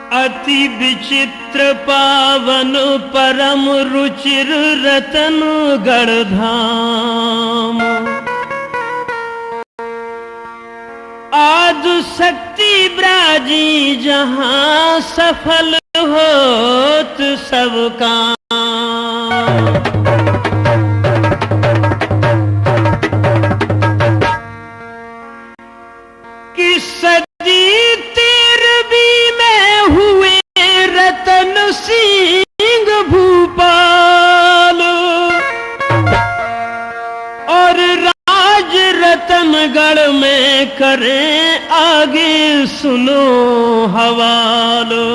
अति विचित्र पावन परम रुचिर रतन गढ़धाम। आदि शक्ति ब्राजी जहां सफल होत सब काम। कि सदी 13वीं में हुए रतन सिंह भूपाल और राज रतनगढ़ में करें आगे सुनो हवालो।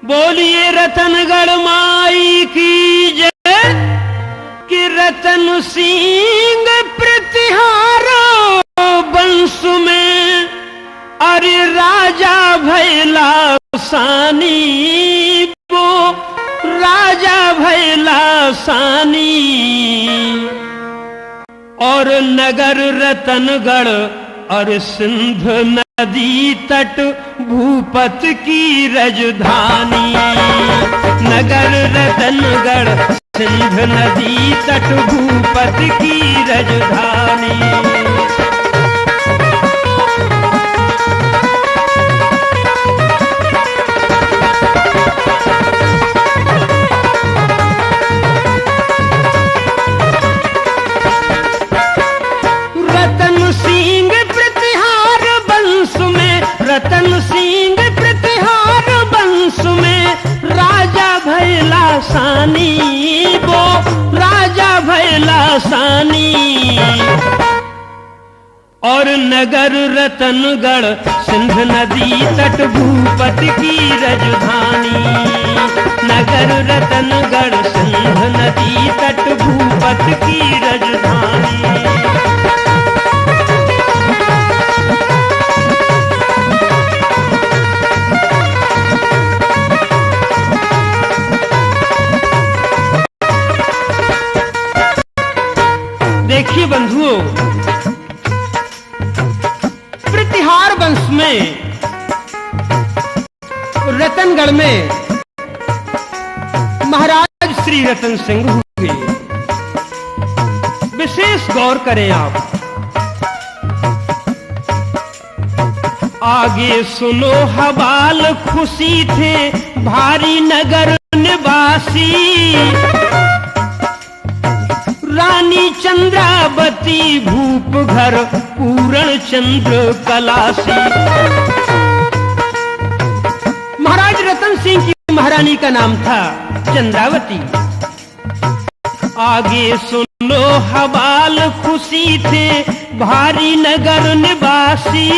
बोलिए रतनगढ़ माई की जय कि रतन सिंह प्रतिहारो वंश में अरे राजा भैला सानी वो राजा भैला सानी। और नगर रतनगढ़ और सिंध नदी तट भूपत की राजधानी। नगर रतनगढ़ सिंध नदी तट भूपत की राजधानी। रतन सिंह प्रतिहार वंश में राजा भैला सानी वो राजा भैला सानी। और नगर रतनगढ़ सिंध नदी तट भूपत की राजधानी। नगर रतनगढ़ सिंध नदी तट भूपत की राजधानी। देखिए बंधुओं, प्रतिहार वंश में रतनगढ़ में महाराज श्री रतन सिंह हुए। विशेष गौर करें आप। आगे सुनो हवाल खुशी थे भारी नगर निवासी। रानी चंद्रावती भूप घर पूर्ण चंद्र कलासी। महाराज रतन सिंह की महारानी का नाम था चंद्रावती। आगे सुनो हवाल खुशी थे भारी नगर निवासी।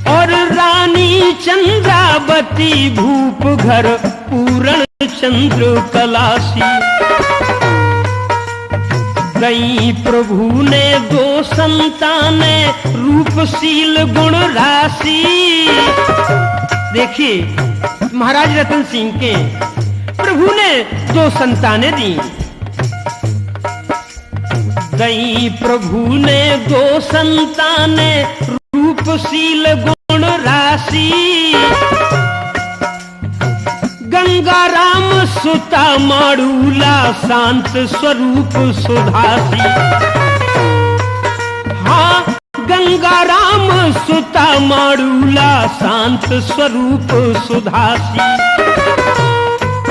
और रानी चंद्रावती भूप घर पूर्ण चंद्र कलासी। गई प्रभु ने 2 संताने रूपशील गुण राशि। देखिए महाराज रतन सिंह के प्रभु ने 2 संतानें दी। गई प्रभु ने 2 संतानें रूपशील गुण राशि। गंगाराम सुता माड़ूला शांत स्वरूप सुधासी। हाँ गंगाराम सुता माड़ूला शांत स्वरूप सुधासी।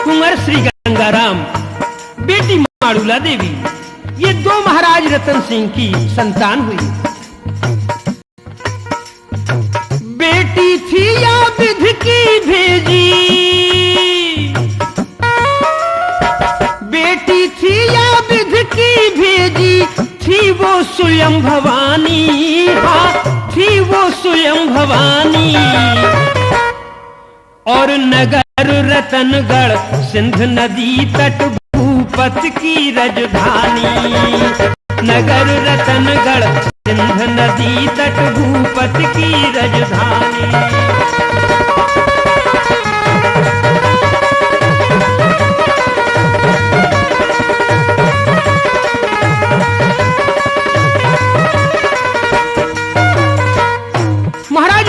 कुंवर श्री गंगाराम बेटी माड़ूला देवी, ये 2 महाराज रतन सिंह की संतान हुई। बेटी थी या विधि की भेजी। बेटी थी या विधि की भेजी थी वो स्वयं भवानी। हाँ थी वो स्वयं भवानी। और नगर रतनगढ़ सिंध नदी तट भूपत की राजधानी। नगर रतनगढ़ सिंध नदी तट भूपत की राजधानी।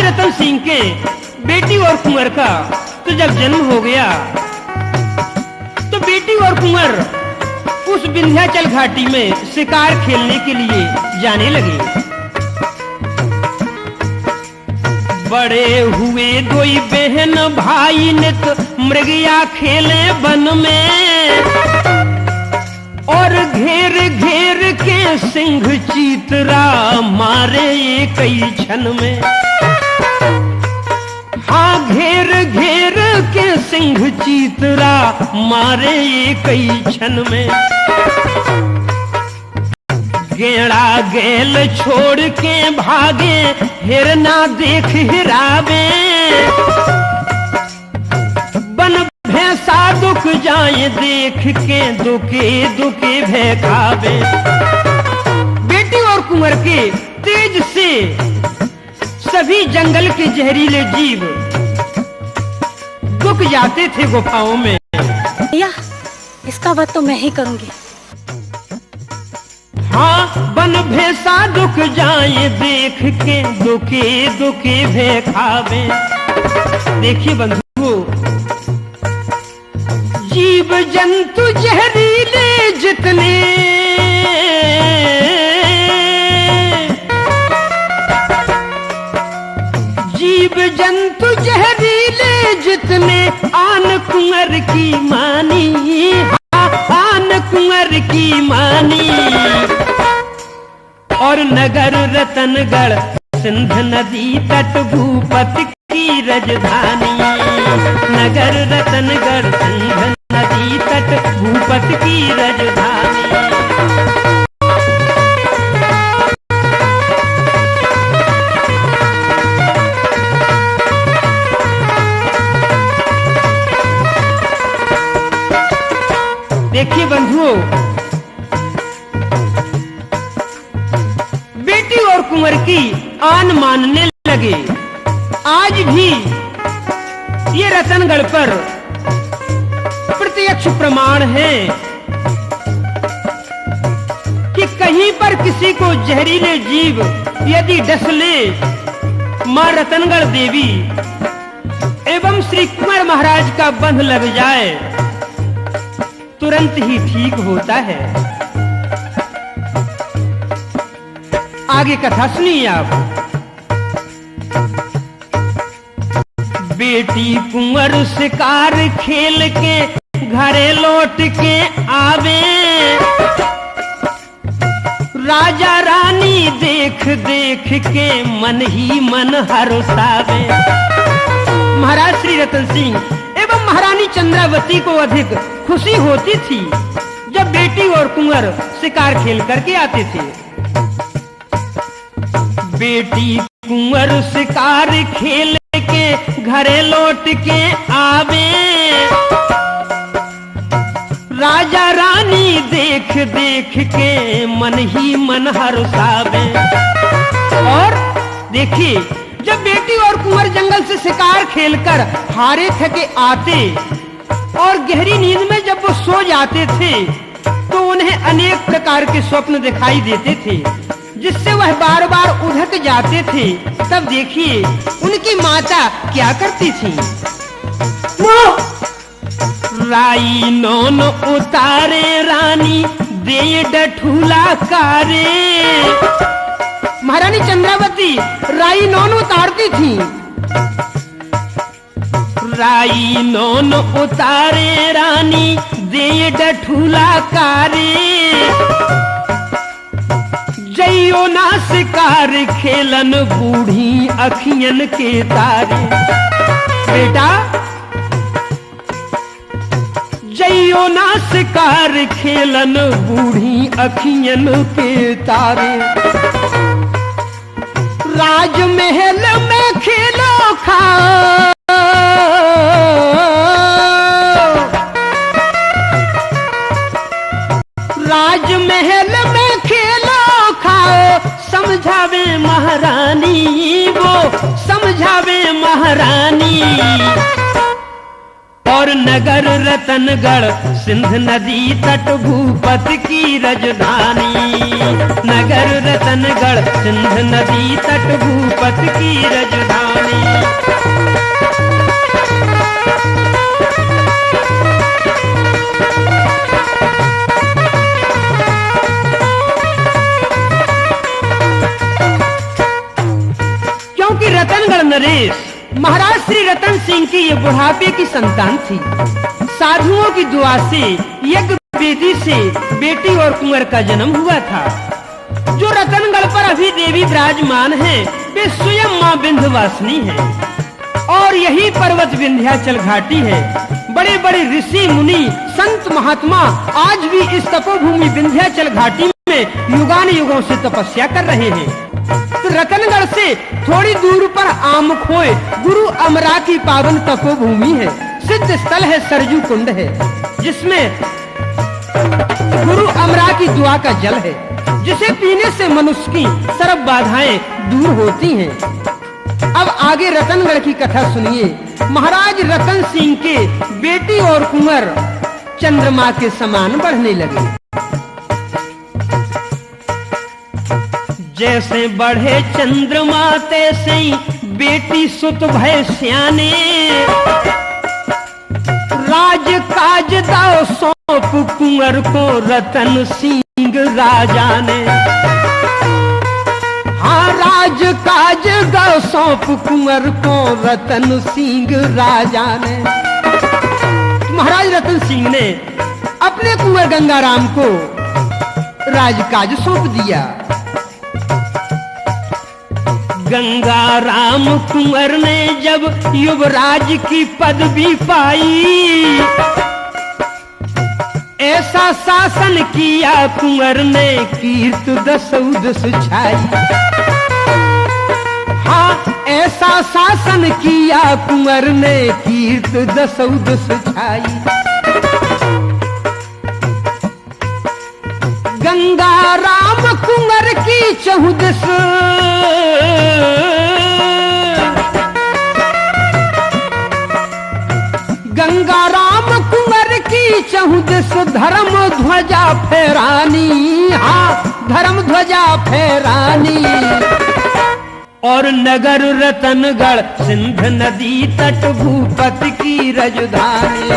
रतन सिंह के बेटी और कुंवर का तो जब जन्म हो गया तो बेटी और कुंवर उस विंध्याचल घाटी में शिकार खेलने के लिए जाने लगे। बड़े हुए दो बहन भाई नित मृगया खेले वन में, और घेर घेर के सिंह चीतरा मारे कई क्षण में। हाँ, घेर घेर के सिंह चीतरा मारे कई क्षण में। गेड़ा गेल छोड़ के भागे, हिरना देख हिरावे। बन भैंसा दुख जाए देख के दुखे दुखे भैखावे। बेटी और कुंवर के तेज से सभी जंगल के जहरीले जीव दुख जाते थे गुफाओं में। भैया, इसका वध तो मैं ही करूंगी। हाँ, बन भैंसा दुख जाए देख के दुखे दुखे भैखावे। देखिए बंधुओं, जीव जंतु जहरीले जितने जीव जंतु जहरीले जितने आन कुंवर की मानी। आन कुंवर की मानी। और नगर रतनगढ़ सिंध नदी तट भूपत की राजधानी। नगर रतनगढ़ सिंध नदी तट भूपत की राजधानी। देखिए बंधुओं, बेटी और कुंवर की आन मानने लगे। आज भी ये रतनगढ़ पर प्रत्यक्ष प्रमाण है कि कहीं पर किसी को जहरीले जीव यदि डस ले, मां रतनगढ़ देवी एवं श्री कुंवर महाराज का बंध लग जाए, तुरंत ही ठीक होता है। आगे कथा सुनिए आप। बेटी कुंवर शिकार खेल के घरे लौट के आवे। राजा रानी देख देख के मन ही मन हर्षावे। महाराज श्री रतन सिंह एवं महारानी चंद्रावती को अधिक खुशी होती थी जब बेटी और कुंवर शिकार खेल करके आते थे। बेटी कुंवर शिकार खेल के घरे लौट के आवे। राजा रानी देख देख के मन ही मन हर्षावे। और देखिए, जब बेटी और कुंवर जंगल से शिकार खेलकर हारे थके आते और गहरी नींद में जब वो सो जाते थे तो उन्हें अनेक प्रकार के स्वप्न दिखाई देते थे, जिससे वह बार बार उधक जाते थे। तब देखिए उनकी माता क्या करती थी। राई नौन उतारे रानी दे डठूला कारे। महारानी चंद्रावती राई नौन उतारती थी। राई नौन उतारे रानी दे डठूला कारे। जइयो ना शिकार खेलन बूढ़ी अखियन के तारे। बेटा, जइयो ना शिकार खेलन बूढ़ी अखियन के तारे। राजमहल में खेलो खाओ। राजमहल में खेलो खाओ। समझावे महारानी, वो समझावे महारानी। और नगर रतनगढ़ सिंध नदी तट भूपत की राजधानी। नगर रतनगढ़ सिंध नदी तट भूपत की राजधानी। रतनगढ़ नरेश महाराज श्री रतन सिंह की ये बुढ़ापे की संतान थी। साधुओं की दुआ से यज्ञ वेदी से बेटी और कुंवर का जन्म हुआ था। जो रतनगढ़ पर अभी देवी विराजमान है वे स्वयं मां विंध्यवासिनी है और यही पर्वत विंध्याचल घाटी है। बड़े बड़े ऋषि मुनि संत महात्मा आज भी इस तपोभूमि विंध्याचल घाटी में युगान युगों से तपस्या कर रहे हैं। तो रतनगढ़ से थोड़ी दूर पर आमखोय गुरु अमरा की पावन तपोभूमि है। सिद्ध स्थल है, सरजू कुंड है, जिसमें गुरु अमरा की दुआ का जल है, जिसे पीने से मनुष्य की सर्व बाधाएं दूर होती हैं। अब आगे रतनगढ़ की कथा सुनिए। महाराज रतन सिंह के बेटी और कुंवर चंद्रमा के समान बढ़ने लगे। जैसे बढ़े चंद्रमा तैसे ही बेटी सुत भय स्याने, राज काज दाओ सौंप कुंवर को रतन सिंह राजा ने। हाँ, राज काज दाओ सौंप कुंवर को रतन सिंह राजा ने। महाराज रतन सिंह ने अपने कुंवर गंगाराम को राजकाज सौंप दिया। गंगाराम कुंवर ने जब युवराज की पदवी पाई, ऐसा शासन किया कुंवर ने कीर्त दसौदस छाई। हाँ, ऐसा शासन किया कुंवर ने कीर्त दसौदस छाई। गंगाराम कुंवर की चहुदस, गंगाराम कुंवर की चहुदस धर्म ध्वजा फहरानी। हाँ, धर्म ध्वजा फहरानी। और नगर रतनगढ़ सिंध नदी तट भूपत की राजधानी।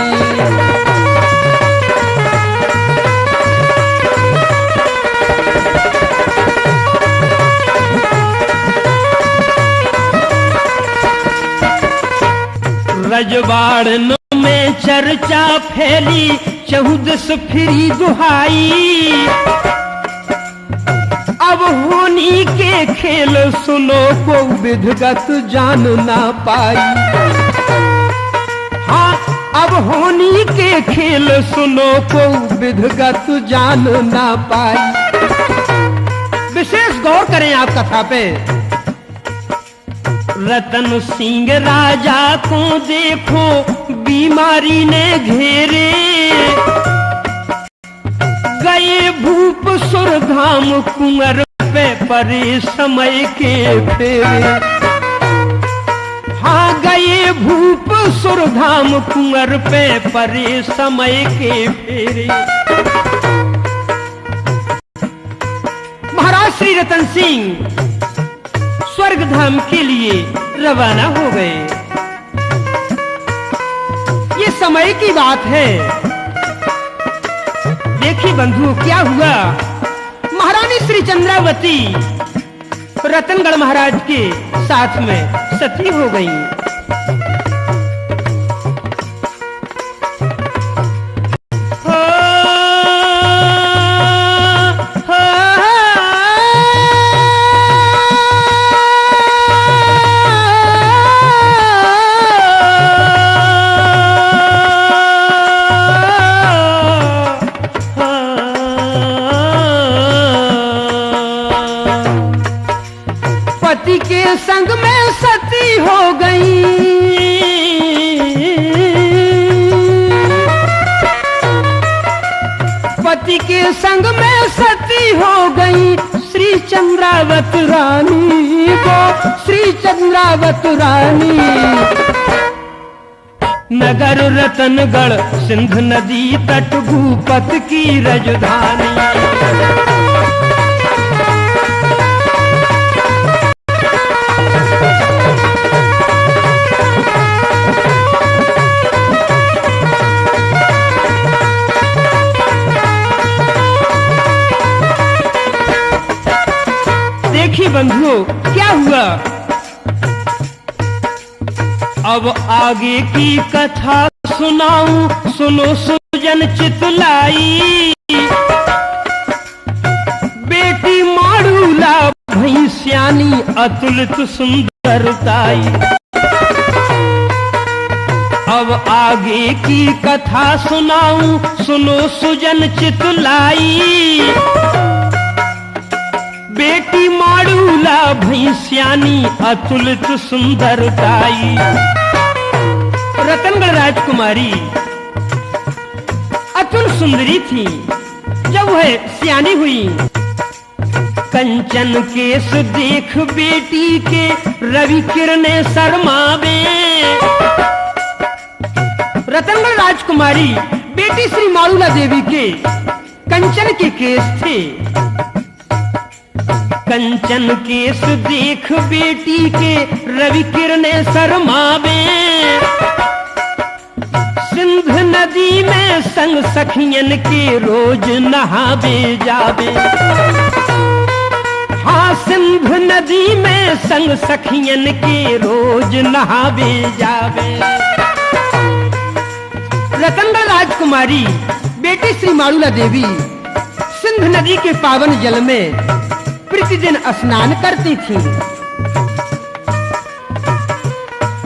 रजवाड़न में चर्चा फैली चहुदस फिरी दुहाई। अब होनी के खेल सुनो को विधगत जान ना पाई। हाँ, अब होनी के खेल सुनो को विधगत जान ना पाई। विशेष गौर करें आप कथा पे। रतन सिंह राजा को देखो बीमारी ने घेरे, गए भूप सुरधाम कुंवर पे परे समय के फेरे। हाँ, गए भूप सुरधाम कुंवर पे परे समय के फेरे। महाराज श्री रतन सिंह स्वर्ग धाम के लिए रवाना हो गए। ये समय की बात है। देखिए बंधुओं, क्या हुआ। महारानी श्री चंद्रावती रतनगढ़ महाराज के साथ में सती हो गई। पति के संग में सती हो गई। पति के संग में सती हो गई। श्री चंद्रावत रानी को, श्री चंद्रावत रानी। नगर रतनगढ़ सिंध नदी तट भूपत की राजधानी। देखिए बंधुओं, क्या हुआ। अब आगे की कथा सुनाऊं, सुनो सुजन चितलाई। बेटी माड़ूला भई श्यानी, अतुलित सुंदरताई। अब आगे की कथा सुनाऊं, सुनो सुजन चितलाई। बेटी माड़ूला भई श्यानी, अतुलित सुंदरताई। रतनगढ़ राजकुमारी अतुल सुंदरी थी। जब वह श्यानी हुई, कंचन केस देख बेटी के रवि किरणें शर्मावे। रतनगढ़ राजकुमारी बेटी श्री माड़ूला देवी के कंचन के केस थे। कंचन केस देख बेटी के रवि किरणें शर्मावे। सिंध नदी में संग सखियन के रोज नहावे जावे। हाँ, सिंध नदी में संग सखियन के रोज नहावे जावे। रतनगढ़ राजकुमारी बेटी श्री माड़ूला देवी सिंध नदी के पावन जल में प्रतिदिन स्नान करती थी।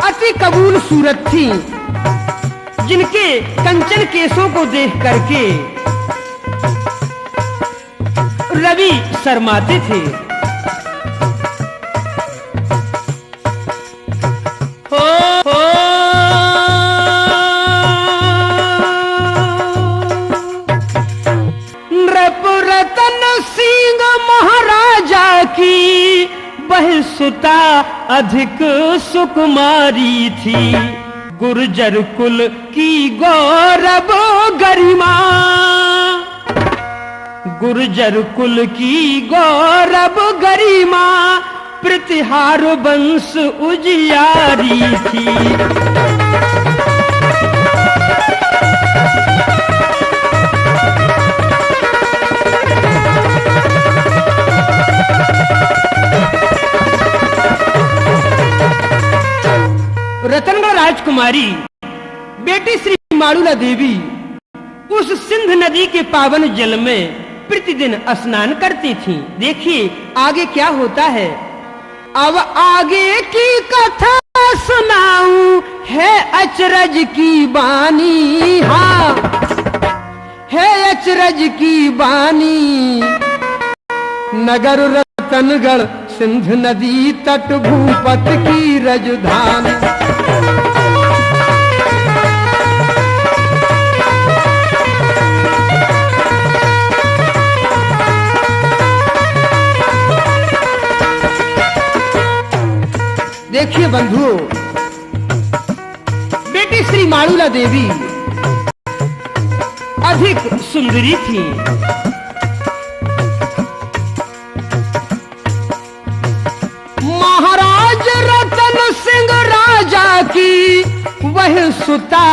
अति कबूल सूरत थी, जिनके कंचन केसों को देख करके रवि शर्माते थे। नृपरतन सिंह महाराजा की बहुसुता अधिक सुकुमारी थी। गुर्जर कुल की गौरव गरिमा, गुर्जर कुल की गौरव गरिमा, प्रतिहार वंश उजियारी थी। रतनगढ़ राजकुमारी बेटी श्री माड़ूला देवी उस सिंध नदी के पावन जल में प्रतिदिन स्नान करती थी। देखिए आगे क्या होता है। अब आगे की कथा सुनाऊं, है अचरज की बानी। हाँ, है अचरज की बानी। नगर रतनगढ़ सिंध नदी तट भूपत की राजधानी। देखिए बंधुओं, बेटी श्री माड़ूला देवी अधिक सुंदरी थी। महाराज रतन सिंह राजा की वह सुता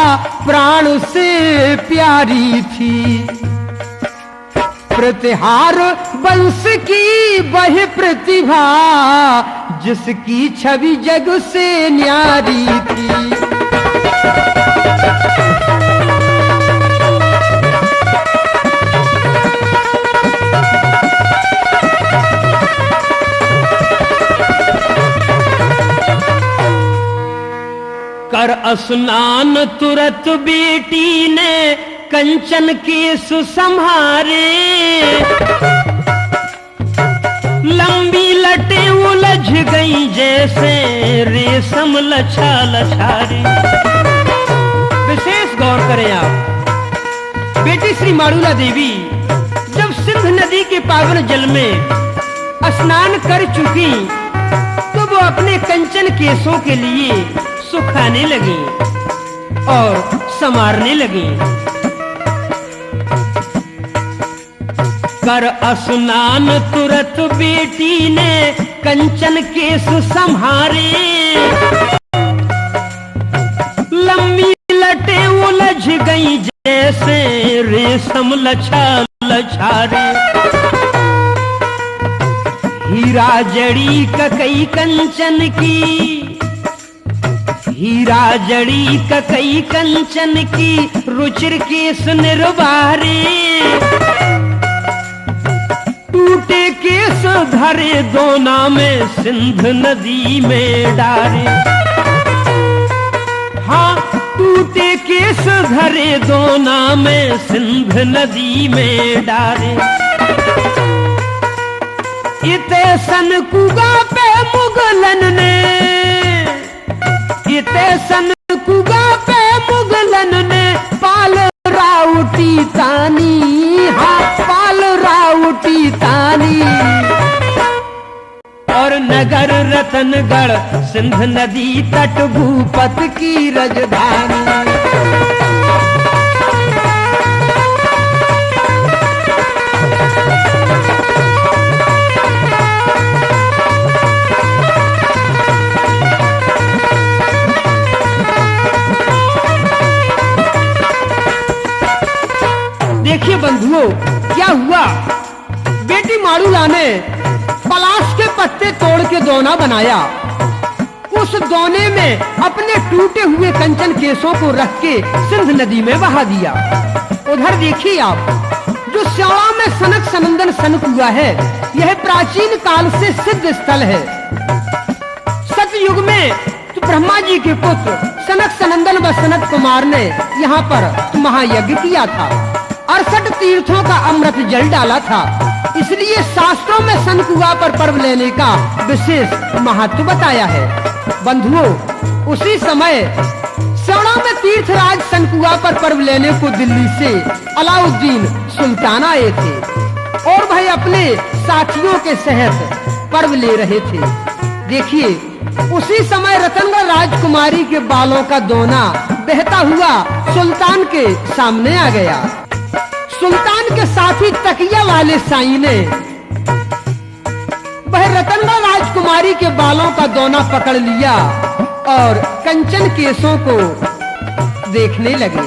प्राण से प्यारी थी। प्रतिहार वंश की वह प्रतिभा, जिसकी छवि जग से न्यारी थी। कर स्नान तुरत बेटी ने कंचन केस संहारे। लंबी लटें उलझ गई जैसे रेशम लछा लछारी। विशेष गौर करें आप, बेटी श्री माड़ूला देवी जब सिंध नदी के पावन जल में स्नान कर चुकी, तो वो अपने कंचन केसों के लिए सुखाने लगी और संवारने लगी। कर स्नान तुरत बेटी ने कंचन केस संहारे। लंबी लटें उलझ गई जैसे रेशम लछा लछारे। हीरा जड़ी ककई कंचन की, हीरा जड़ी ककई कंचन की रुचिर केस निर्वारे, टूटे केस धरे दोना में सिंध नदी में डारे। हाँ, टूटे केस धरे दोना में सिंध नदी में डारे। इते सन कुगा पे मुगलन ने, इते सन कुगा पे मुगलन ने पाल राउटी तानी। हाँ, पाल राउटी तानी। और नगर रतनगढ़ सिंध नदी तट भूपत की राजधानी। देखिए बंधुओं, क्या हुआ। बेटी माड़ूला ने पलाश के पत्ते तोड़ के दोना बनाया। उस दोने में अपने टूटे हुए कंचन केसों को रख के सिंध नदी में बहा दिया। उधर देखिए आप, जो श्याला में सनक सनंदन सनक हुआ है, यह प्राचीन काल से सिद्ध स्थल है। सतयुग में तो ब्रह्मा जी के पुत्र सनक सनंदन व सनत कुमार ने यहाँ पर महायज्ञ किया था। 68 तीर्थों का अमृत जल डाला था। इसलिए शास्त्रों में सनकुआ पर पर्व लेने का विशेष महत्व बताया है। बंधुओं, उसी समय श्याला में तीर्थराज सनकुआ पर पर्व लेने को दिल्ली से अलाउद्दीन सुल्तान आए थे और वह अपने साथियों के सहित पर्व ले रहे थे। देखिए, उसी समय रतनगढ़ राजकुमारी के बालों का दोना बहता हुआ सुल्तान के सामने आ गया। सुल्तान के साथी तकिया वाले साईं ने वह रतनगढ़ राजकुमारी के बालों का दोना पकड़ लिया और कंचन केसों को देखने लगे।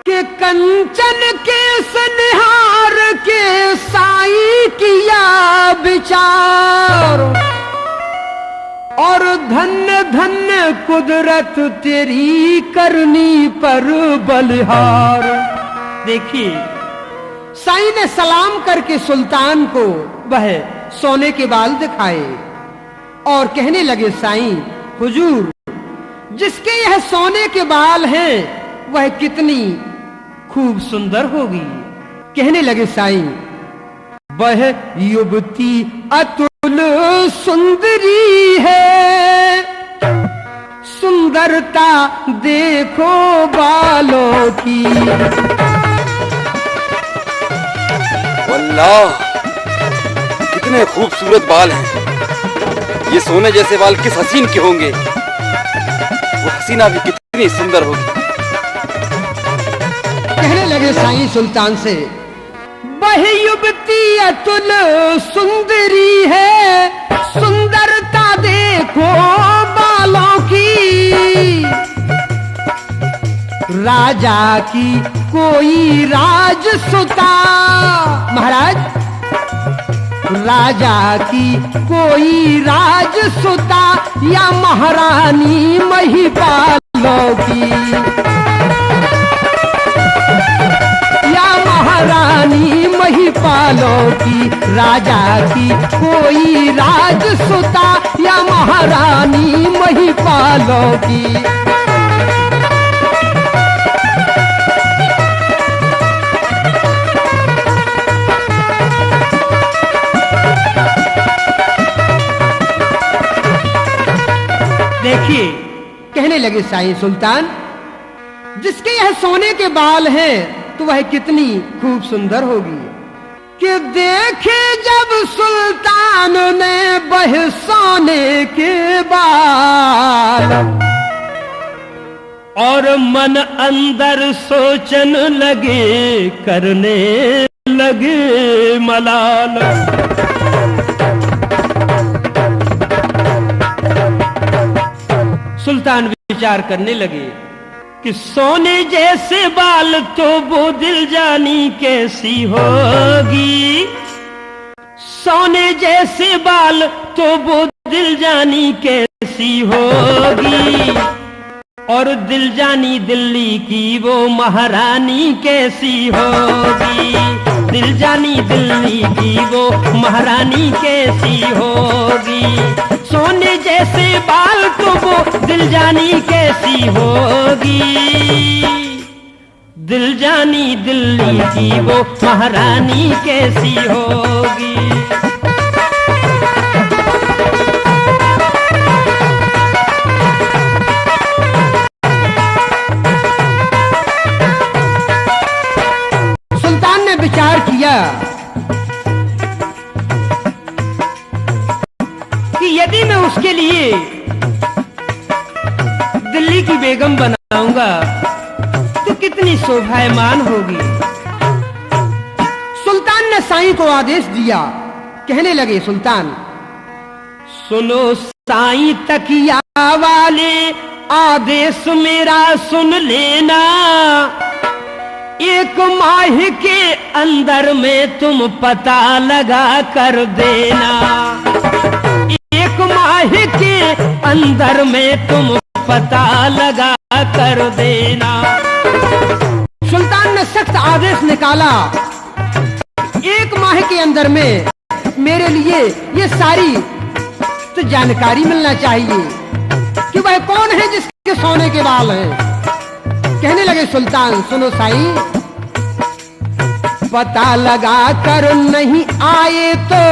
के कंचन केस निहार के साईं किया विचार, और धन्य धन्य कुदरत तेरी करनी पर बलिहार। देखिए, साईं ने सलाम करके सुल्तान को वह सोने के बाल दिखाए और कहने लगे, साईं हुजूर, जिसके यह सोने के बाल हैं वह कितनी खूब सुंदर होगी। कहने लगे साईं, वह युवती अतुल सुंदरी है, सुंदरता देखो बालों की। वल्लाह, कितने खूबसूरत बाल हैं। ये सोने जैसे बाल किस हसीन के होंगे। वो हसीना भी कितनी सुंदर होगी। कहने लगे साईं सुल्तान से, वह युवती अतुल सुंदरी है, सुंदरता देखो बालों की। राजा की कोई राजसुता, महाराज, राजा की कोई राजसुता या महारानी महिपालों की, या महारानी महिपालों की। राजा की कोई राजसुता या महारानी महिपालों की। देखिए, कहने लगे साईं सुल्तान, जिसके यह सोने के बाल हैं तो वह कितनी खूब सुंदर होगी। कि देखे जब सुल्तान ने वह सोने के बाल, और मन अंदर सोचन लगे, करने लगे मलाल। सुल्तान विचार करने लगे, कि सोने जैसे बाल तो वो दिल जानी कैसी होगी, सोने जैसे बाल तो वो दिल जानी कैसी होगी, और दिल जानी दिल्ली की वो महारानी कैसी होगी, दिल जानी दिल्ली की वो महारानी कैसी होगी, सोने जैसे बाल तो वो दिल जानी कैसी होगी, दिल जानी दिल्ली की वो महारानी कैसी होगी। सुल्तान ने विचार किया कि यदि मैं उसके लिए दिल्ली की बेगम बनाऊंगा तो कितनी शोभायमान होगी। सुल्तान ने साईं को आदेश दिया, कहने लगे सुल्तान, सुनो साईं तकिया वाले, आदेश मेरा सुन लेना, एक माह के अंदर में तुम पता लगा कर देना, एक माह के अंदर में तुम पता लगा कर देना। सुल्तान ने सख्त आदेश निकाला, एक माह के अंदर में मेरे लिए ये सारी तो जानकारी मिलना चाहिए कि वह कौन है जिसके सोने के बाल हैं। कहने लगे सुल्तान, सुनो साईं, पता लगा कर नहीं आए तो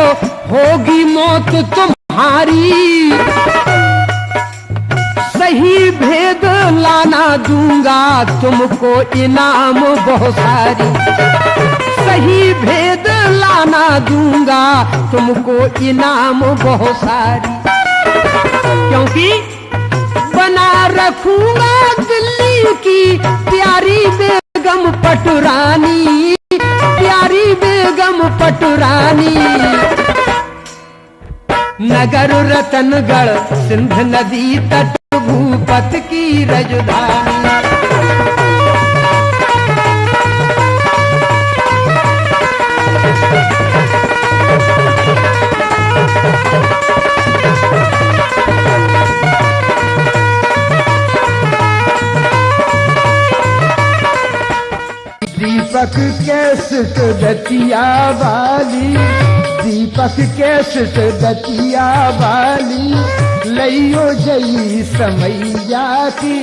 होगी मौत तुम्हारी, सही भेद लाना दूंगा तुमको इनाम बहुत सारी, सही भेद लाना दूंगा तुमको इनाम बहुत सारी, क्योंकि बना रखूंगा दिल्ली की प्यारी बेगम पटुरानी, प्यारी बेगम पटुरानी, नगर रतनगढ़ सिंध नदी तट भूपत की राजधानी। दीपक कैसे दतिया वाली, दीपक कैसे दतिया वाली, लइयो जई समैया की,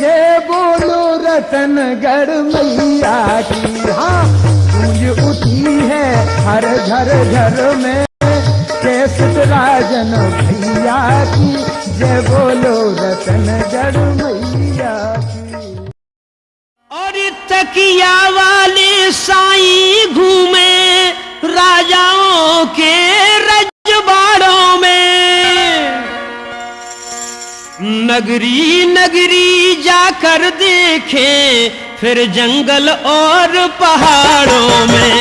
जय बोलो रतनगढ़ मैया की। हाँ, गूंज उठी है हर घर घर में, कैसे राजन भैया की, जय बोलो रतनगढ़ मैया की। और तकिया वाले साईं घूमे राजाओं के रजवाड़ों में, नगरी नगरी जाकर देखे फिर जंगल और पहाड़ों में,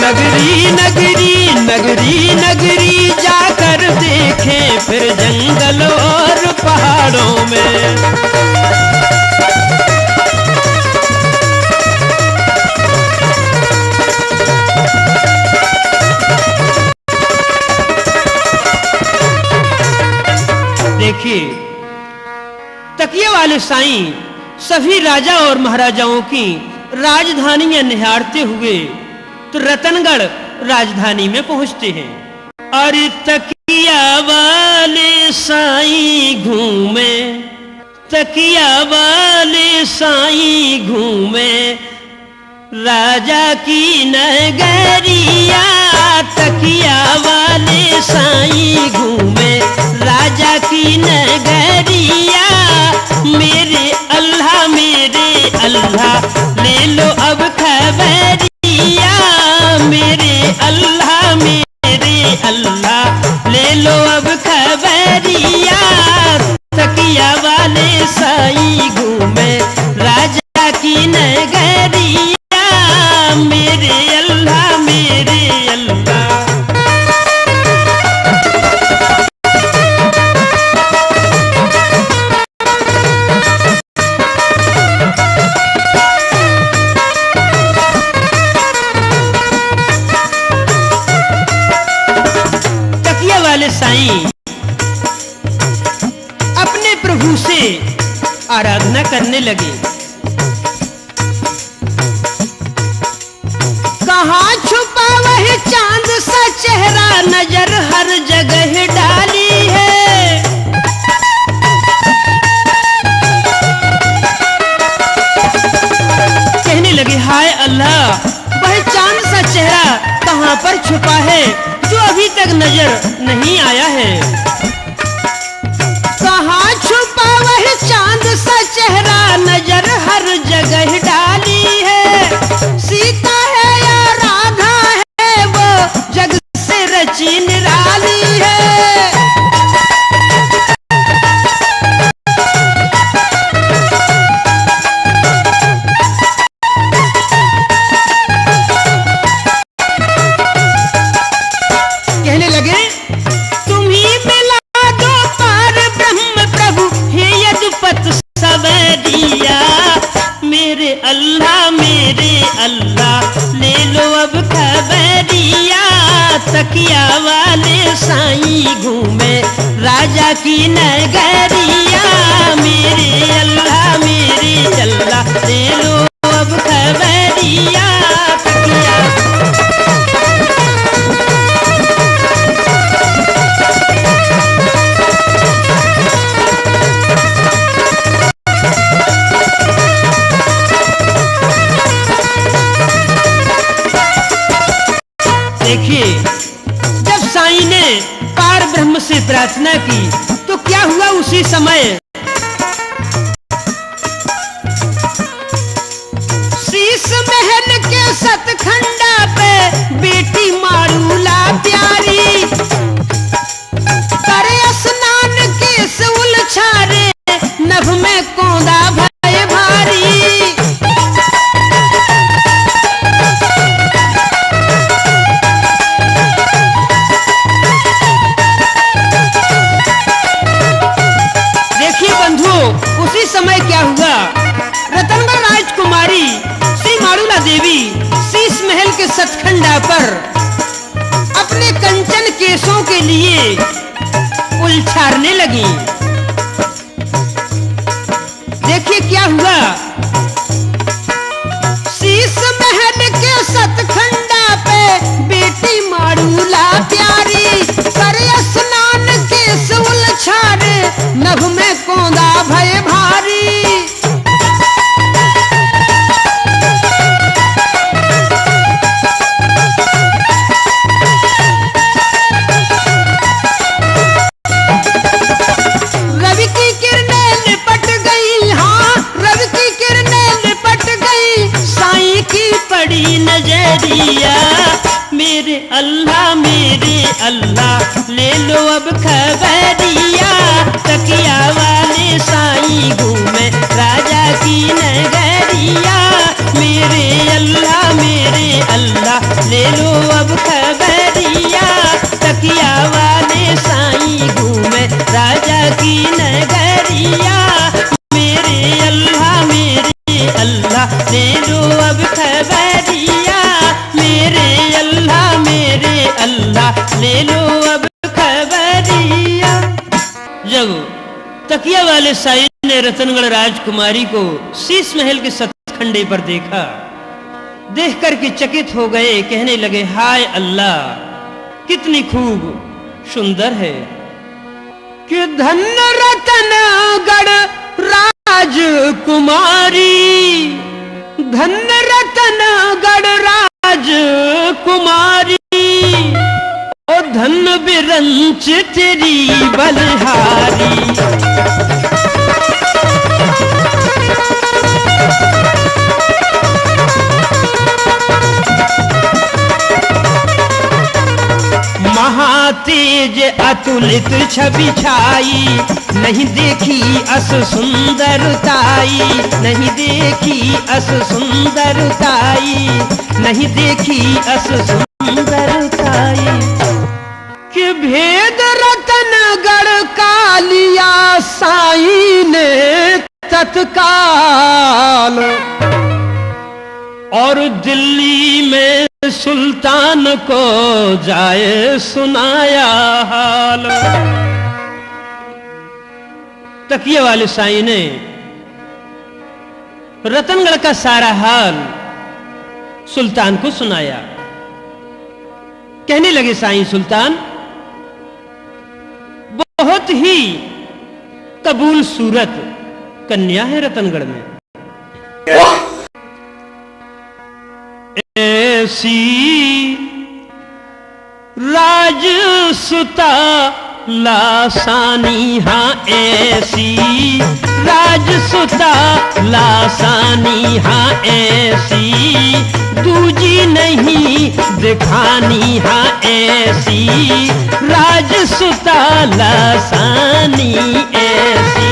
नगरी नगरी नगरी नगरी जाकर देखे फिर जंगल और पहाड़ों में। देखिए, तकिए वाले साईं सभी राजा और महाराजाओं की राजधानियां निहारते हुए तो रतनगढ़ राजधानी में पहुंचते हैं। अरे तकिया वाले साईं घूमे, तकिया वाले साईं घूमे राजा की नगरिया, तकिया वाले साईं घूमे राजा की नगरिया, मेरे अल्लाह ले लो अब खबरिया, मेरे अल्लाह ले लो अब खबरिया, तकिया वाले साईं घूमे राजा की नगरिया, मेरे अल्लाह प्रभु से आराधना करने लगे। कहाँ छुपा वह चांद सा चेहरा, नजर हर जगह डाली है। कहने लगे हाय अल्लाह, वह चांद सा चेहरा कहाँ पर छुपा है जो अभी तक नजर नहीं आया है। कहाँ छुपा वह चांद सा चेहरा, नजर हर जगह डाली है। सीता है या राधा है, वो जग से रची निराली है। कहने लगे तुम ही मिला दो पार ब्रह्म प्रभु, हे यदुपत सवरिया। मेरे अल्लाह ले लो अब खबरिया। तकिया वाले साईं घूमे राजा की नगरिया। मेरे अल्लाह ले लो अब खबरिया। तकिया देखिए, जब साईं ने पार ब्रह्म से प्रार्थना की तो क्या हुआ उसी समय शीश महल के सतखंडा पे बेटी मारूला प्यारी करे स्नान केस उलझारे, नभ में कोंदा भय भारी। उसी समय क्या हुआ, रतनगढ़ राजकुमारी श्री मारूला देवी शीश महल के सतखंडा पर अपने कंचन केसों के लिए उलझारने लगी। देखिए क्या हुआ, शीश महल के सतखंडा पे बेटी मारूला प्यारी करे स्नान केस उलझारे, नभ में कोंदा भय भारी। रवि की किरणें लिपट गई, हाँ रवि की किरणें लिपट गई, साईं की पड़ी नजरिया। मेरे अल्लाह ले लो अब खबरिया। तकिया वाले साईं घूमे राजा की नगरिया। मेरे अल्लाह ले लो अब खबरिया। तकिया वाले साईं घूमे राजा की नगरिया। मेरे अल्लाह ले लो अब खबरिया। मेरे अल्लाह ले लो अब खबरिया। जब तकिया वाले साईं ने रतनगढ़ राजकुमारी को शीश महल के सतखंडे पर देखा, देख करके चकित हो गए। कहने लगे हाय अल्लाह, कितनी खूब सुंदर है कि धन्य रतनगढ़ राजकुमारी, धन्य रतनगढ़ राजकुमारी। ओ धन्य बिरंच तेरी बलहारी। महातेज अतुलित छवि छाई, नहीं देखी अस सुंदरताई, नहीं देखी अस सुंदरताई, नहीं देखी अस सुंदरताई। कि भेद रतनगढ़ का लिया साईं ने तत्काल, और दिल्ली में सुल्तान को जाए सुनाया हाल। तकिए वाले साईं ने रतनगढ़ का सारा हाल सुल्तान को सुनाया। कहने लगे, साईं सुल्तान, बहुत ही कबूल सूरत कन्या है रतनगढ़ में। ऐसी राजसुता लासानी, हाँ ऐसी राजसुता लासानी, हाँ ऐसी दूजी नहीं दिखानी, हाँ ऐसी राजसुता लासानी ऐसी।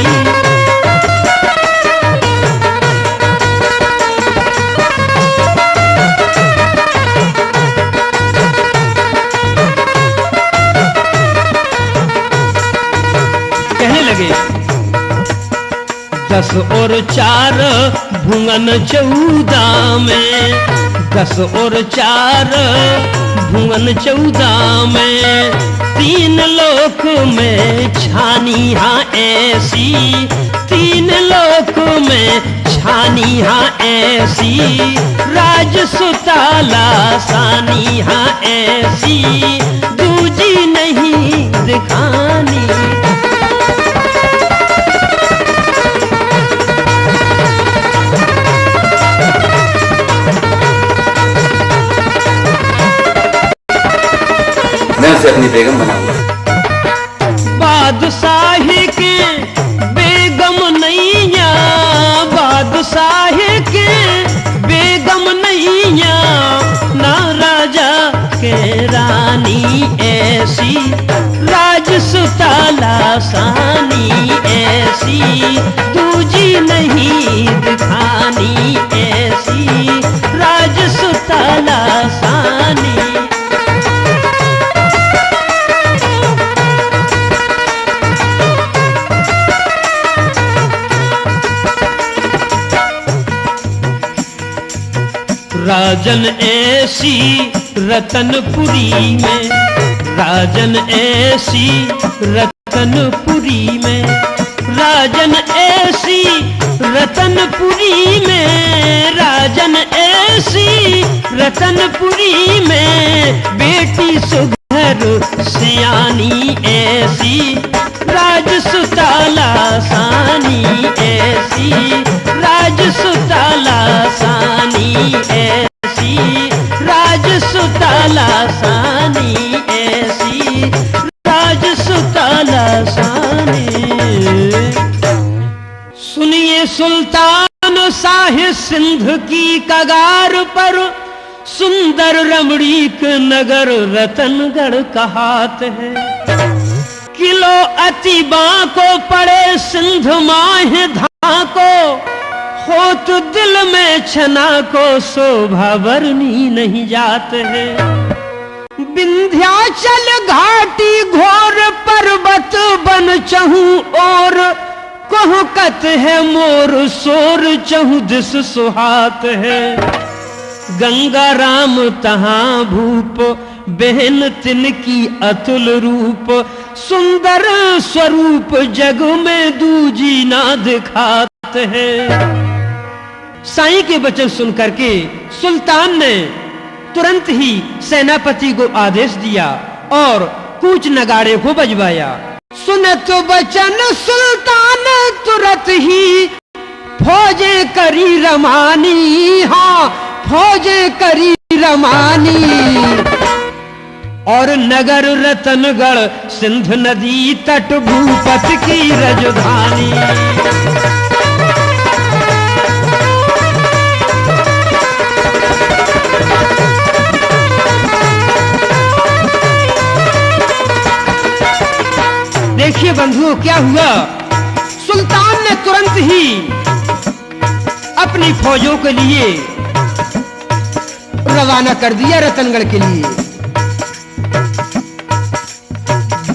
दस और चार भुवन 14 में, 10 और 4 भुवन 14 में, 3 लोक में छानी, हाँ ऐसी 3 लोक में छानी, हाँ ऐसी राजसुता लासानी, हाँ ऐसी दूजी नहीं दिखानी। मैं उसे अपनी बेगम बनाऊंगा। बादशाही के बेगम नैया, बादशाही के बेगम नैया, ना राजा के रानी ऐसी राजसुता लासानी ऐसी दूजी नहीं दिखानी, ऐसी राजसुता लासानी। राजन ऐसी रतनपुरी में, राजन ऐसी रतनपुरी में, राजन ऐसी रतनपुरी में, राजन ऐसी रतनपुरी में, बेटी सुघर सियानी ऐसी राजसुता लासानी ऐसी राजसुता लासानी ऐसी राजसुता लासानी ऐसी राजसुता लासानी। सुनिए सुल्तान साहिब, सिंध की कगार पर सुंदर रमणीक नगर रतनगढ़ कहात है। किलो अतिबा को पड़े सिंध माह धा को, हो तो दिल में छना को शोभा वर्णी नहीं जात है। विंध्याचल घाटी घोर पर्वत बन चहु और, कहकत है मोर शोर चहु दिस सुहात है। गंगा राम तहां भूप, बहन तिनकी अतुल रूप, सुंदर स्वरूप जग में दूजी ना दिखात है। साईं के वचन सुनकर के सुल्तान ने तुरंत ही सेनापति को आदेश दिया और कूच नगाड़े को बजवाया। सुनत वचन सुल्तान तुरंत ही फौजे करी रमानी, हाँ फौजे करी रमानी। और नगर रतनगढ़ सिंध नदी तट भूपत की राजधानी। देखिए बंधुओं क्या हुआ, सुल्तान ने तुरंत ही अपनी फौजों के लिए रवाना कर दिया रतनगढ़ के लिए।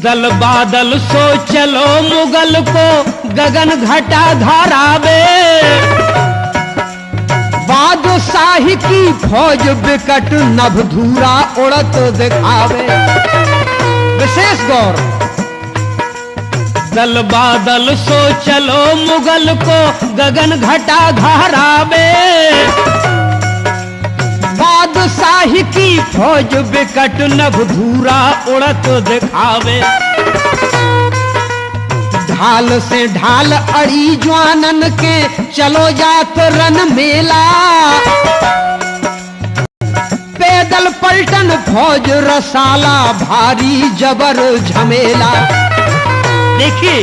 दल बादल सो चलो मुगल को गगन घटा धारावे, बादशाही की फौज विकट नभ धूरा उड़त दिखावे। विशेष गौर, दल बादल सो चलो मुगल को गगन घटा घहरावे, बादशाही की फौज बिकट नभ धूरा उड़त दिखावे। ढाल से ढाल अड़ी ज्वानन के चलो जात रन मेला, पैदल पलटन फौज रसाला भारी जबर झमेला। देखिए,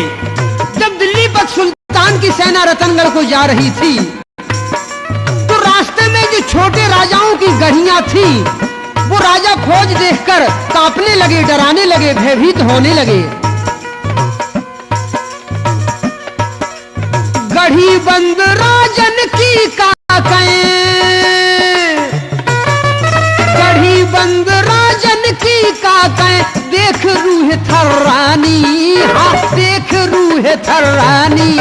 जब दिल्ली पर सुल्तान की सेना रतनगढ़ को जा रही थी तो रास्ते में जो छोटे राजाओं की गढ़ियां थी वो राजा फौज देखकर कांपने लगे, डराने लगे, भयभीत होने लगे। गढ़ी बंद राजन की काकें, गढ़ी बंद राजन की काकें, देख रूह थर्रानी, हाँ देख रूह थर्रानी।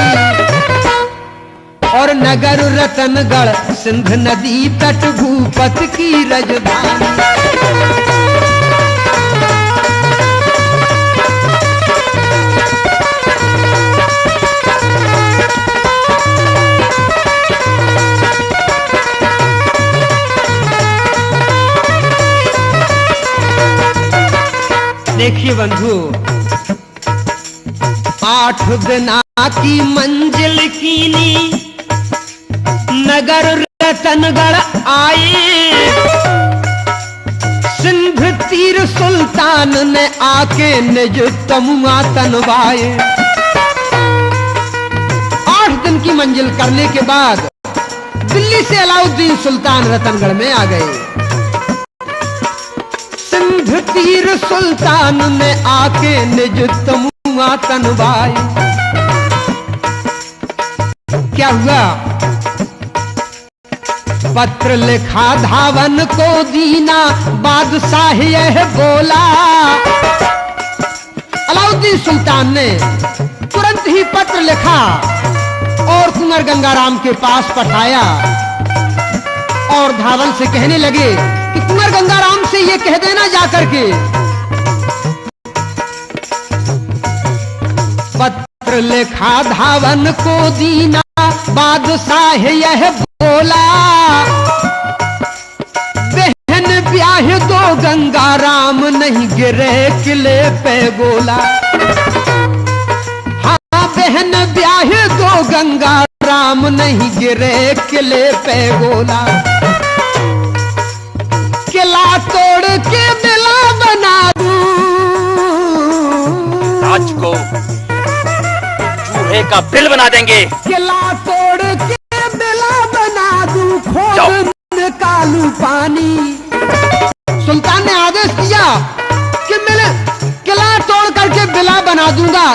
और नगर रतनगढ़ सिंध नदी तट भूपत की राजधानी। देखिए बंधु, 8 दिना की मंजिल कीनी, नगर रतनगढ़ आए, सिंध तीर सुल्तान ने आके निज तमुआ तनवाए। 8 दिन की मंजिल करने के बाद दिल्ली से अलाउद्दीन सुल्तान रतनगढ़ में आ गए। सिंध तीर सुल्तान ने आके निज तमुआ तनवाए। क्या हुआ? पत्र लिखा धावन को दीना, बादशाह यह बोला। अलाउद्दीन सुल्तान ने तुरंत ही पत्र लिखा और कुंवर गंगाराम के पास पठाया और धावन से कहने लगे कि कुंवर गंगाराम से ये कह देना जाकर के पत्र लिखा धावन को दीना, बादशाह यह बोला। बहन ब्याह दो गंगाराम, नहीं गिरे किले पे गोला। हाँ बहन ब्याह दो गंगाराम, नहीं गिरे किले पे गोला। किला तोड़ के बिला बना दूं, राज को चूहे का बिल बना देंगे। किला तोड़ के बिला बना दूं, खोद निकालूं पानी। सुल्तान ने आदेश दिया कि मैं किला तोड़ करके बिला बना दूंगा,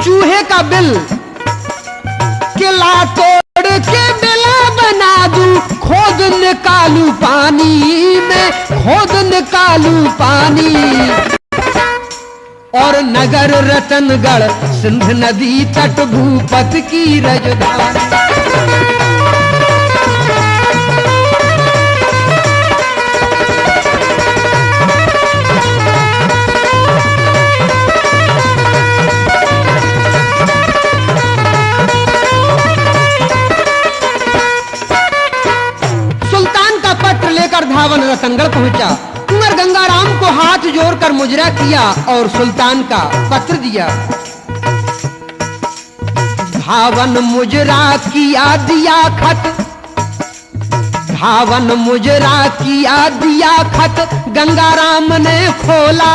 चूहे का बिल। किला तोड़ के बिला बना दूं, खोद निकालूं पानी में, खोद निकालूं पानी। और नगर रतनगढ़ सिंध नदी तट भूपत की राजधानी। सुल्तान का पत्र लेकर धावन रतनगढ़ पहुंचा। कुंवर गंगाराम को हाथ जोड़कर मुजरा किया और सुल्तान का पत्र दिया। धावन मुजरा किया दिया खत, धावन मुजरा किया दिया खत, गंगाराम ने खोला।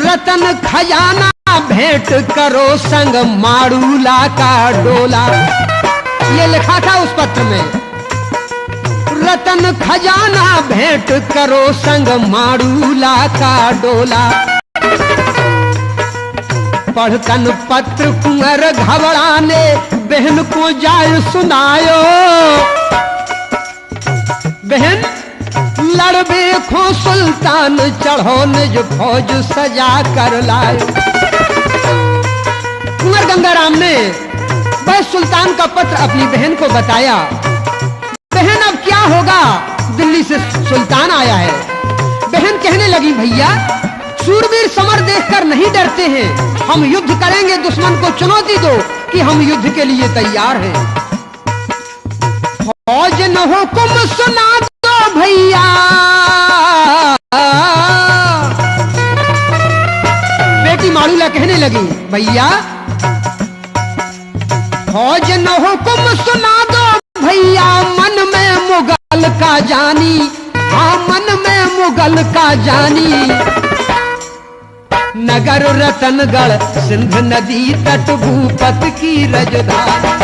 रतन खजाना भेंट करो संग माड़ूला का डोला। ये लिखा था उस पत्र में, रतन खजाना भेंट करो संग माड़ूला का डोला। पढ़तन पत्र कुंवर घबराने, बहन को जाय सुनायो। बहन लड़बे खो सुल्तान, चढ़ो निज फौज सजा कर लायो। कुंवर गंगाराम ने वह सुल्तान का पत्र अपनी बहन को बताया। बहन अब क्या होगा, दिल्ली से सुल्तान आया है। बहन कहने लगी, भैया सूरवीर समर देखकर नहीं डरते हैं। हम युद्ध करेंगे, दुश्मन को चुनौती दो कि हम युद्ध के लिए तैयार हैं। फौज न हुकुम सुना दो भैया, बेटी मारूला कहने लगी, भैया फौज न हुकुम सुना दो भैया, मन में मुगल का जानी, हाँ मन में मुगल का जानी। नगर रतनगढ़ सिंध नदी तट भूपत की रजधानी।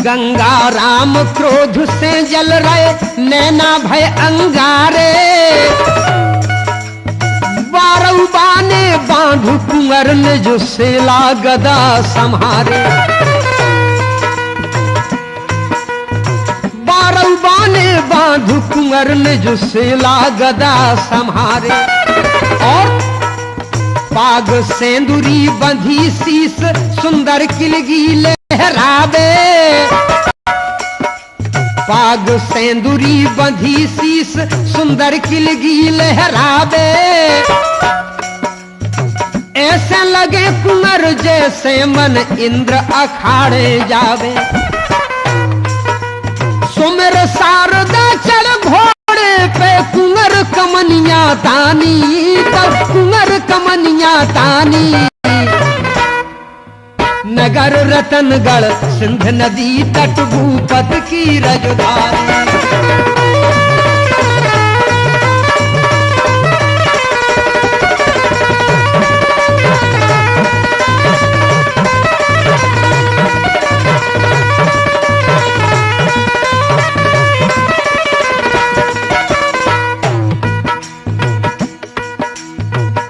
गंगा राम क्रोध से जल रहे, नैना भय अंगारे। बारौबा ने बांधु कुंवर ने जो सेला गदा संहारे। बारौबा ने बांधु कुंवर ने जो सेला गदा संहारे। और पाग सेंदुरी बंधी शीस, सुंदर किलगी लहरावे। पाग सेंदुरी बंधी शीस, सुंदर किलगी लहरावे। ऐसे लगे कुंवर जैसे मन इंद्र अखाड़े जावे। सुमिर शारदा चढ़ घोड़े पे, कुंवर कमनिया तानी, तब कुंवर कमनिया तानी। नगर रतनगढ़ सिंध नदी तट भूपत की रजधानी।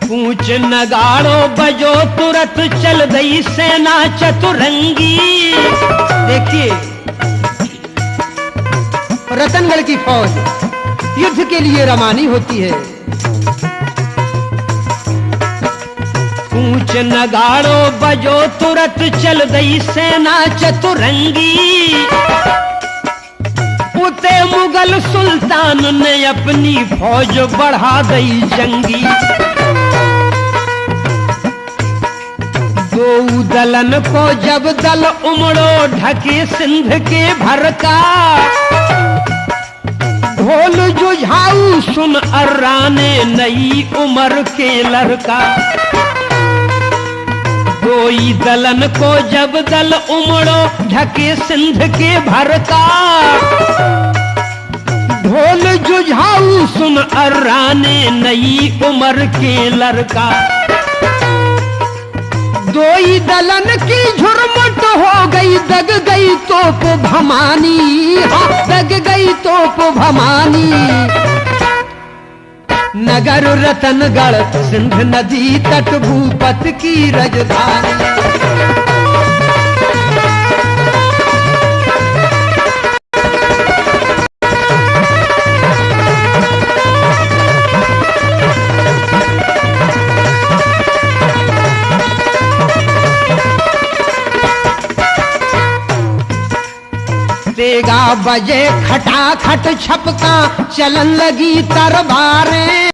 पूछ नगाड़ो बजो तुरत चल गई सेना चतुरंगी। देखिए रतनगढ़ की फौज युद्ध के लिए रवानी होती है। पूछ नगाड़ो बजो तुरत चल गई सेना चतुरंगी। उते मुगल सुल्तान ने अपनी फौज बढ़ा गई जंगी। दो दलन को जब दल उमड़ो ढके सिंध के भर का। ढोल जुझाऊ सुन अर्राने नई उम्र के लड़का। दोई दलन को जब दल उमड़ो ढके सिंध के भर का। ढोल जुझाऊ सुन अर्राने नई उम्र के लड़का। दोई दलन की झुरमुट हो गई, दग गई तोप भमानी, हाँ दग गई तोप भमानी। नगर रतनगढ़ सिंध नदी तट भूपत की रजधानी। तेगा बजे खटाखट छपका, चलन लगी तरबारें।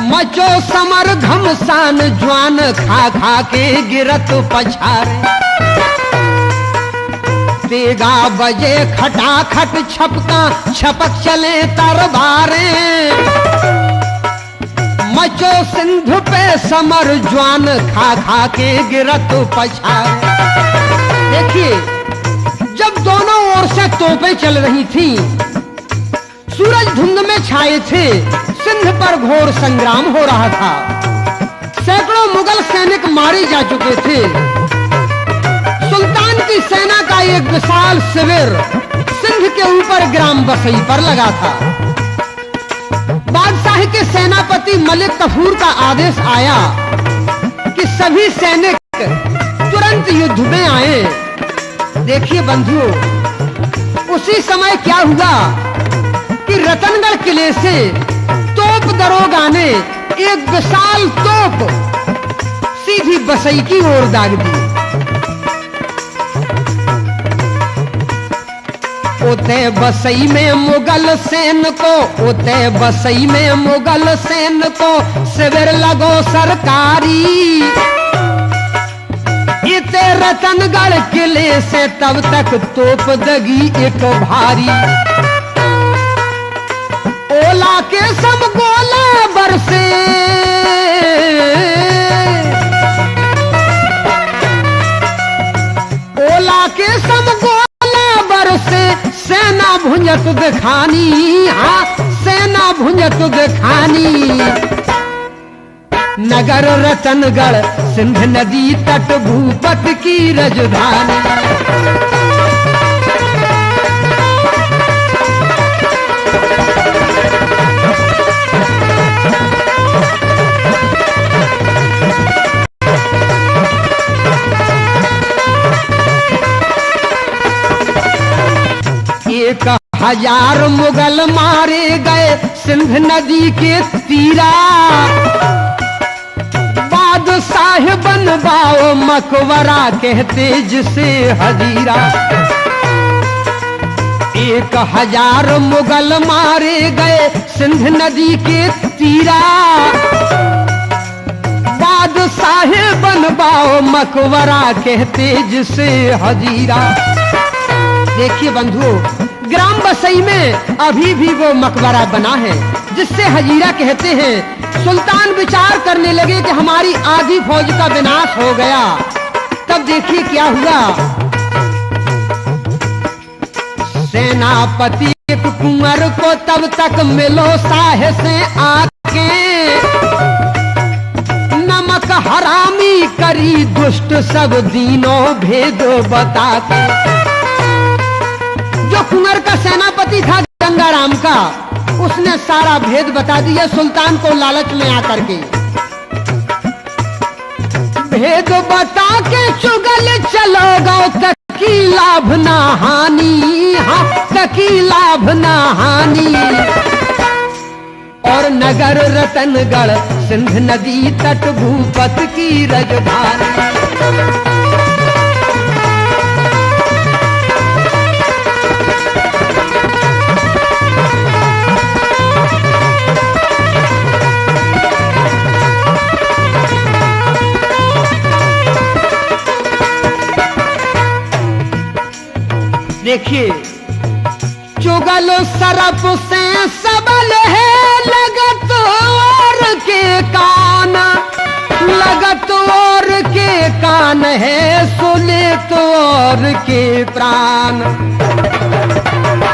मचो समर घमसान, ज्वान खा खा के गिरत पछारे। तेगा बजे खटाखट छपका, छपक चले तरबारें। मचो सिंधु पे समर, ज्वान खा खा के गिरत पछारे। देखिए जब दोनों ओर से तोपें चल रही थीं, सूरज धुंध में छाए थे, सिंध पर घोर संग्राम हो रहा था। सैकड़ों मुगल सैनिक मारे जा चुके थे। सुल्तान की सेना का एक विशाल शिविर सिंध के ऊपर ग्राम बसई पर लगा था। बादशाह के सेनापति मलिक कफूर का आदेश आया कि सभी सैनिक तुरंत युद्ध में आए। देखिए बंधुओं, उसी समय क्या हुआ कि रतनगढ़ किले से तोप दरोगा ने एक विशाल तोप सीधी बसई की ओर दाग दी। ओते बसई में मुगल सेन को, ओते बसई में मुगल सेन को शिविर लगो सरकारी। इते रतनगढ़ किले से तब तक तोप दगी एक भारी। ओला के सब गोला बरसे, ओला के सब गोला बरसे, सेना भुंजत दिखानी, हाँ सेना भुंजत दिखानी। नगर रतनगढ़ सिंध नदी तट भूपत की राजधानी। एक 1000 मुगल मारे गए सिंध नदी के तीरा। बादशाह बनवाओ मकबरा कहते जिसे हजीरा। 1000 मुगल मारे गए सिंध नदी के तीरा। बादशाह बनवाओ मकबरा कहते जिसे हजीरा। देखिए बंधुओं, ग्राम बसई में अभी भी वो मकबरा बना है जिससे हजीरा कहते हैं। सुल्तान विचार करने लगे कि हमारी आधी फौज का विनाश हो गया। तब देखिए क्या हुआ। सेनापति एक कुंवर को तब तक मिलो साह से आके। नमक हरामी करी दुष्ट सब दीनों भेद बताते। जो कुंवर का सेनापति था गंगाराम का, उसने सारा भेद बता दिया सुल्तान को लालच में आकर के। भेद बता के चुगल चलो गो तकी लाभ ना हानि, हाँ तकी लाभ ना हानि। और नगर रतनगढ़ सिंध नदी तट भूपत की राजधानी। देखिए, चुगल सरप से सबल है लगत और के कान। लगत और के कान है सुने तो और के प्राण।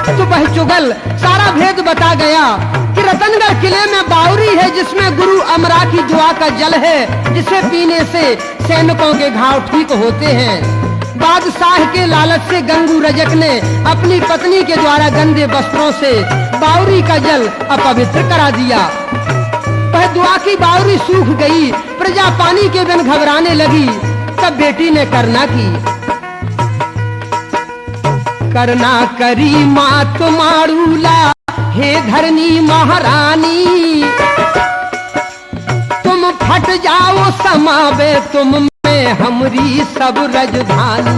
तो वह चुगल सारा भेद बता गया कि रतनगढ़ किले में बावरी है जिसमें गुरु अमरा की दुआ का जल है, जिसे पीने से सैनिकों के घाव ठीक होते हैं। बादशाह के लालच से गंगू रजक ने अपनी पत्नी के द्वारा गंदे वस्त्रों से बावरी का जल अपवित्र करा दिया। वह दुआ की बावरी सूख गई। प्रजा पानी के बिन घबराने लगी। तब बेटी ने करना की। करना करी मात मारूला हे धरनी महारानी। तुम फट जाओ समावे तुम में हमरी सब राजधानी।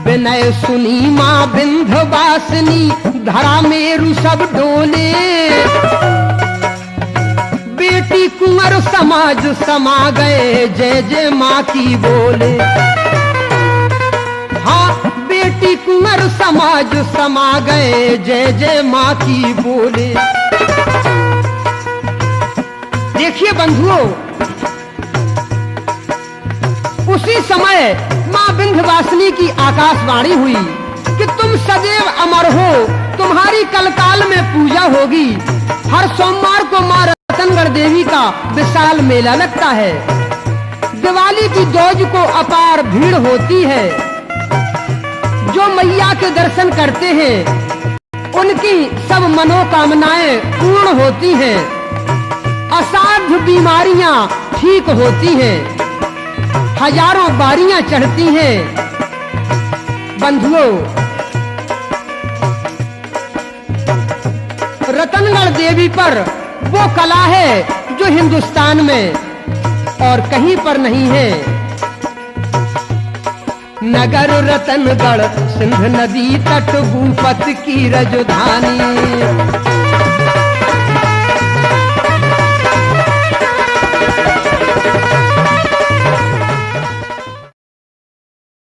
विनय सुनी माँ विंध्यवासिनी धरा मेरु सब डोले। बेटी कुंवर समाज समा गए जय जय माँ की बोले। हाँ बेटी कुंवर समाज समा गए जय जय माँ की बोले। देखिए बंधुओं, उसी समय माँ विंध्यवासिनी की आकाशवाणी हुई कि तुम सदैव अमर हो, तुम्हारी कलकाल में पूजा होगी। हर सोमवार को माँ रतनगढ़ देवी का विशाल मेला लगता है। दिवाली की दोज को अपार भीड़ होती है। जो मैया के दर्शन करते हैं उनकी सब मनोकामनाएं पूर्ण होती हैं। असाध्य बीमारियां ठीक होती हैं। हजारों बारियां चढ़ती हैं। बंधुओं, रतनगढ़ देवी पर वो कला है जो हिंदुस्तान में और कहीं पर नहीं है। नगर रतनगढ़ सिंध नदी तट भूपत की राजधानी।